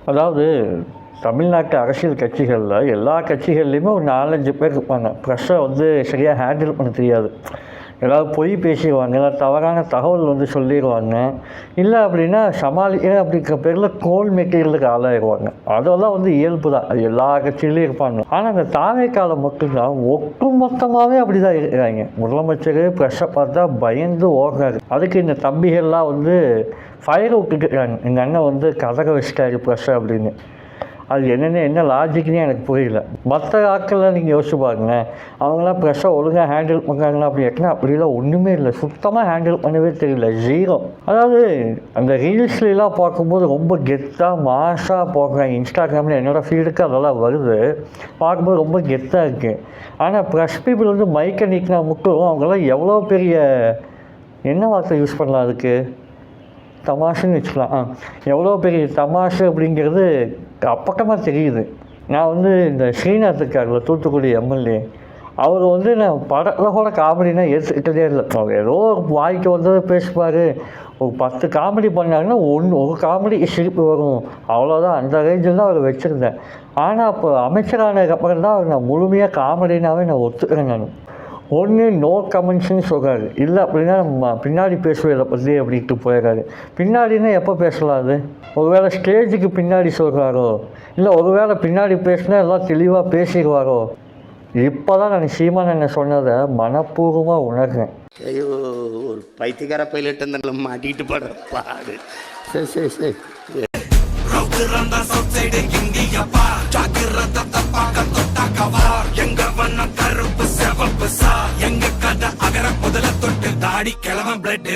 அதாவது தமிழ்நாட்டு அரசியல் கட்சிகளில் எல்லா கட்சிகள்லேயுமே ஒரு 4-5 பேர் இருப்பாங்க. ப்ரெஷ்ஷை வந்து சரியாக ஹேண்டில் பண்ண தெரியாது. ஏதாவது பொய் பேசிடுவாங்க, இல்லை தவறான தகவல் வந்து சொல்லிடுவாங்க, இல்லை அப்படின்னா சமாளிக்கிற அப்படிங்கிற பேரில் கோல் மெட்டீரியலுக்கு ஆளாயிடுவாங்க. அதெல்லாம் வந்து இயல்பு தான், அது எல்லா கட்சியிலையும் இருப்பாங்க. ஆனால் அந்த தாவேக்கால மட்டும்தான் ஒட்டுமொத்தமாகவே அப்படி தான் இருக்கிறாங்க. முதலமைச்சர் ப்ரெஷ்ஷை பார்த்தா பயந்து ஓடுறாரு. அதுக்கு இந்த தம்பிகள்லாம் வந்து ஃபயர் விட்டுட்டுருக்காங்க, எங்கள் அண்ணன் வந்து கதற வச்சுட்டாரு ப்ரெஷ்ஷை அப்படின்னு. அது என்ன லாஜிக்னே எனக்கு புரியல. மற்ற ஆட்கள்லாம் நீங்கள் யோசிச்சு பாருங்களேன், அவங்களாம் ப்ரெஷ்ஷை ஒழுங்காக ஹேண்டில் பண்ணுறாங்களா அப்படின்னா அப்படிலாம் ஒன்றுமே இல்லை, சுத்தமாக ஹேண்டில் பண்ணவே தெரியல, 0. அதாவது அந்த ரீல்ஸ்லாம் பார்க்கும்போது ரொம்ப கெத்தாக மாஸாக போடுறாங்க. இன்ஸ்டாகிராமில் என்னோடய ஃபீல்டுக்கு அதெல்லாம் வருது, பார்க்கும்போது ரொம்ப கெத்தாக இருக்குது. ஆனால் ப்ரெஷ் பீப்புள் வந்து மைக்கை நீக்கினா மட்டும் அவங்களாம் எவ்வளோ பெரிய என்ன வார்த்தை யூஸ் பண்ணலாம், அதுக்கு தமாஷுன்னு வச்சுக்கலாம். எவ்வளோ பெரிய தமாஷு அப்படிங்கிறது அப்பட்டமாக தெரியுது. நான் வந்து இந்த ஸ்ரீநாத் இருக்கார்ல, தூத்துக்குடி எம்எல்ஏ, அவர் வந்து நான் படத்தில் கூட காமெடினா ஏற்றுக்கிட்டதே இல்லை. அவர் ஏதோ ஒரு வாய்க்கு வந்ததை பேசுவார். ஒரு 10 காமெடி பண்ணாங்கன்னா ஒரு காமெடிக்கு சிரிப்பு வரும், அவ்வளோதான். அந்த ரேஞ்சில் தான் அவர் வச்சுருந்தேன். ஆனால் அப்போ அமைச்சரானதுக்கப்புறம் தான் அவர் நான் முழுமையாக காமெடினாவே நான் ஒத்துக்கிறேன். நான் ஒன்று நோ கமெண்ட்ஸ்ன்னு சொல்கிறாரு, இல்லை அப்படின்னா நம்ம பின்னாடி பேசுவோம் இதை பற்றி அப்படின்ட்டு போயிடுறாரு. பின்னாடின்னா எப்போ பேசலாம்? அது ஒருவேளை ஸ்டேஜுக்கு பின்னாடி சொல்கிறாரோ, இல்லை ஒருவேளை பின்னாடி பேசினா எல்லாம் தெளிவாக பேசிடுவாரோ? இப்போ தான் நான் சீமான் என்ன சொன்னதை மனப்பூர்வமாக உணர்றேன். ஐயோ, ஒரு பைத்தியக்கார பைலட் அந்த மாட்டிக்கிட்டு படுற பாடு. சரி சரி சரி எங்க கதை அகர முதல தொட்டு தாடி கிளம்ப பிளட்